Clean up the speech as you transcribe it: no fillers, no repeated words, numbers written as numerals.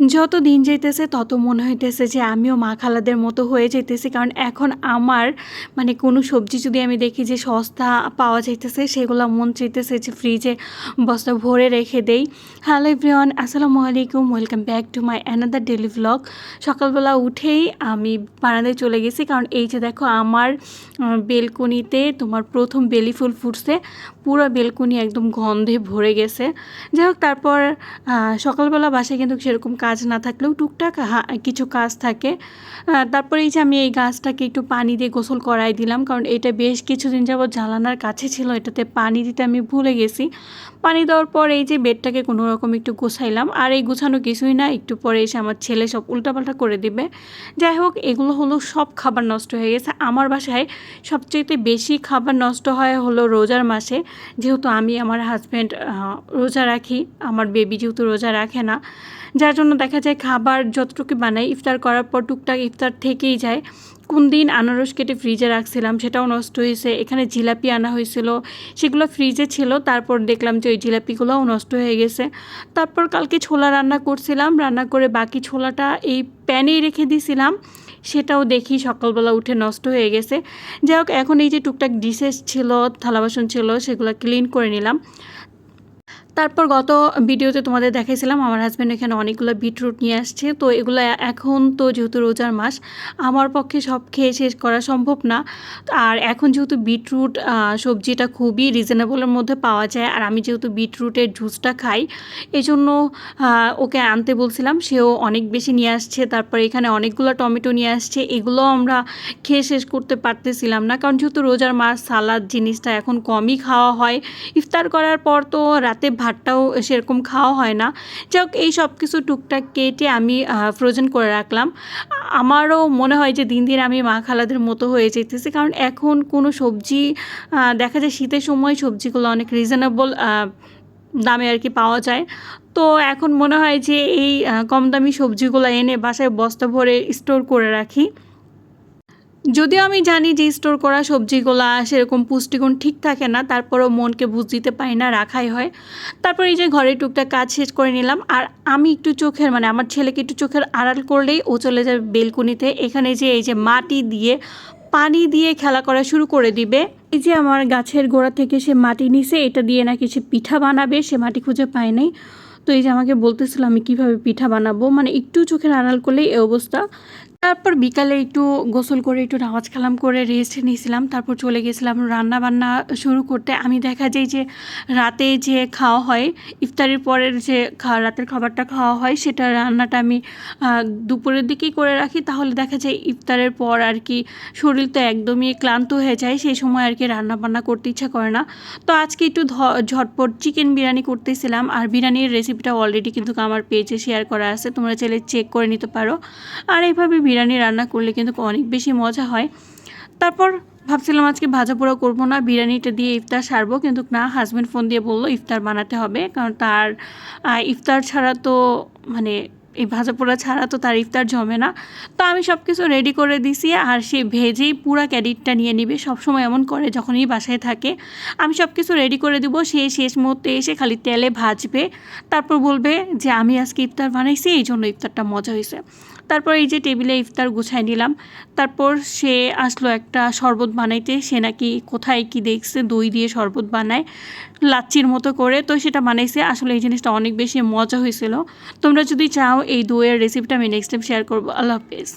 যত দিন যাইতেছে তত মনে হইতেছে যে আমিও মা খালাদের মতো হয়ে যাইতেছি। কারণ এখন আমার মানে কোনো সবজি যদি আমি দেখি যে সস্তা পাওয়া যাইতেছে, সেগুলো মন চাইতেছে যে ফ্রিজে বস্তা ভরে রেখে দেই। হ্যালো এভরিওয়ান, আসসালামু আলাইকুম, welcome back to my another daily vlog. সকালবেলা উঠেই আমি বারান্দায় চলে গেছি, কারণ এই যে দেখো আমার বেলকনিতে তোমার প্রথম বেলি ফুল ফুটছে। পুরো বেলকনি একদম গন্ধে ভরে গেছে। যাই হোক, তারপর সকালবেলা বাসায় কিন্তু সেরকম কাজ না থাকলেও টুকটাক কিছু কাজ থাকে। তারপরে এই যে আমি এই গাছটাকে একটু পানি দিয়ে গোসল করাই দিলাম, কারণ এটা বেশ কিছুদিন যাবৎ জানালার কাছে ছিল, এটাতে পানি দিতে আমি ভুলে গেছি। পানি দেওয়ার পর এই যে বেডটাকে কোনো রকম একটু গোছাইলাম। আর এই গোছানো কিছুই না, একটু পরে এসে আমার ছেলে সব উল্টাপাল্টা করে দিবে। যাই হোক, এগুলো হলো সব খাবার নষ্ট হয়ে গেছে। আমার বাসায় সবচেয়ে বেশি খাবার নষ্ট হয় হলো রোজার মাসে, যেহেতু আমি আমার হাজব্যান্ড রোজা রাখি, আমার বেবি যেহেতু রোজা রাখে না, যার জন্য দেখা যায় খাবার যতটুকু বানাই ইফতার করার পর টুকটাক ইফতার থেকেই যায়। কোন দিন আনারস কেটে ফ্রিজে রাখছিলাম, সেটাও নষ্ট হয়েছে। এখানে জিলাপি আনা হয়েছিল, সেগুলো ফ্রিজে ছিল, তারপর দেখলাম যে ওই জিলাপিগুলোও নষ্ট হয়ে গেছে। তারপর কালকে ছোলা রান্না করছিলাম, রান্না করে বাকি ছোলাটা এই প্যানেই রেখে দিয়েছিলাম, সেটাও দেখি সকালবেলা উঠে নষ্ট হয়ে গেছে। যাই হোক, এখন এই যে টুকটাক ডিশেস ছিল, থালা বাসন ছিল, সেগুলো ক্লিন করে নিলাম। তারপর গত ভিডিওতে তোমাদের দেখাইছিলাম আমার হাজব্যান্ড এখানে অনেকগুলো বিটরুট নিয়ে আসছে। তো এগুলো এখন তো যেহেতু রোজার মাস, আমার পক্ষে সব খেয়ে শেষ করা সম্ভব না। আর এখন যেহেতু বিটরুট সবজিটা খুবই রিজনেবলের মধ্যে পাওয়া যায়, আর আমি যেহেতু বিটরুটের জুসটা খাই, এই জন্য ওকে আনতে বলছিলাম, সেও অনেক বেশি নিয়ে আসছে। তারপর এখানে অনেকগুলো টমেটো নিয়ে আসছে, এগুলো আমরা খেয়ে শেষ করতে পারতেছিলাম না, কারণ যেহেতু রোজার মাস সালাদ জিনিসটা এখন কমই খাওয়া হয়। ইফতার করার পর তো রাতে ভাতটাও সেরকম খাওয়া হয় না। যাক, এই সব কিছু টুকটাক কেটে আমি ফ্রোজেন করে রাখলাম। আমারও মনে হয় যে দিন দিন আমি মা খালাদের মতো হয়ে যেতেছি, কারণ এখন কোনো সবজি দেখা যায় শীতের সময় সবজিগুলো অনেক রিজনেবল দামে আর কি পাওয়া যায়। তো এখন মনে হয় যে এই কম দামি সবজিগুলো এনে বাসায় বস্তা ভরে স্টোর করে রাখি। যদিও আমি জানি যে স্টোর করা সবজিগুলো সেরকম পুষ্টিগুণ ঠিক থাকে না, তারপরেও মনকে বুঝ দিতে পারি না, রাখাই হয়। তারপর এই যে ঘরে টুকটাক কাজ শেষ করে নিলাম, আর আমি একটু চোখের মানে আমার ছেলেকে একটু চোখের আড়াল করলেই ও চলে যাবে বেলকনিতে। এখানে যে এই যে মাটি দিয়ে পানি দিয়ে খেলা করা শুরু করে দিবে। এই যে আমার গাছের গোড়া থেকে সে মাটি নিছে, এটা দিয়ে নাকি সে পিঠা বানাবে, সে মাটি খুঁজে পায় নাই। তো এই যে আমাকে বলতেছিল আমি কিভাবে পিঠা বানাবো, মানে একটু চোখের আড়াল করলেই এই অবস্থা। তারপর বিকালে একটু গোসল করে একটু নামাজ কালাম করে রেস্ট নিয়েছিলাম, তারপর চলে গেছিলাম রান্না বান্না শুরু করতে। আমি দেখা যায় যে রাতে যে খাওয়া হয়, ইফতারের পরের যে রাতের খাবারটা খাওয়া হয়, সেটা রান্নাটা আমি দুপুরের দিকেই করে রাখি। তাহলে দেখা যায় ইফতারের পর আর কি শরীর তো একদমই ক্লান্ত হয়ে যায়, সেই সময় আর কি রান্না বান্না করতে ইচ্ছা করে না। তো আজকে একটু ঝটপট চিকেন বিরিয়ানি করতেছিলাম, আর বিরিয়ানির রেসিপিটা অলরেডি কিন্তু আমার পেজে শেয়ার করা আছে, তোমরা চাইলে চেক করে নিতে পারো। আর এইভাবে বিরিয়ানি রান্না করলে কিন্তু অনেক বেশি মজা হয়। তারপর ভাবছিলাম আজকে ভাজা পোড়া করবো না, বিরিয়ানিটা দিয়ে ইফতার সারবো, কিন্তু না, হাজব্যান্ড ফোন দিয়ে বললো ইফতার বানাতে হবে, কারণ তার ইফতার ছাড়া তো মানে এই ভাজা পোড়া ছাড়া তো তার ইফতার জমে না। তো আমি সব কিছু রেডি করে দিছি, আর সে ভেজেই পুরা ক্যাডিটটা নিয়ে নিবে, সবসময় এমন করে যখনই বাসায় থাকে। আমি সব কিছু রেডি করে দেবো, সে শেষ মুহূর্তে এসে খালি তেলে ভাজবে, তারপর বলবে যে আমি আজকে ইফতার বানাইছি, এই জন্য ইফতারটা মজা হয়েছে। তারপর এই যে টেবিলে ইফতার গুছাই নিলাম। তারপর সে আসলো একটা শরবত বানাইতে, সে নাকি কোথায় কি দেখছে দই দিয়ে শরবত বানায় লাচ্চির মতো করে, তো সেটা বানাইছে। আসলে এই জিনিসটা অনেক বেশি মজা হয়েছিল। তোমরা যদি চাও এই দইয়ের রেসিপিটা আমি নেক্সট টাইম শেয়ার করবো। আল্লাহ হাফেজ।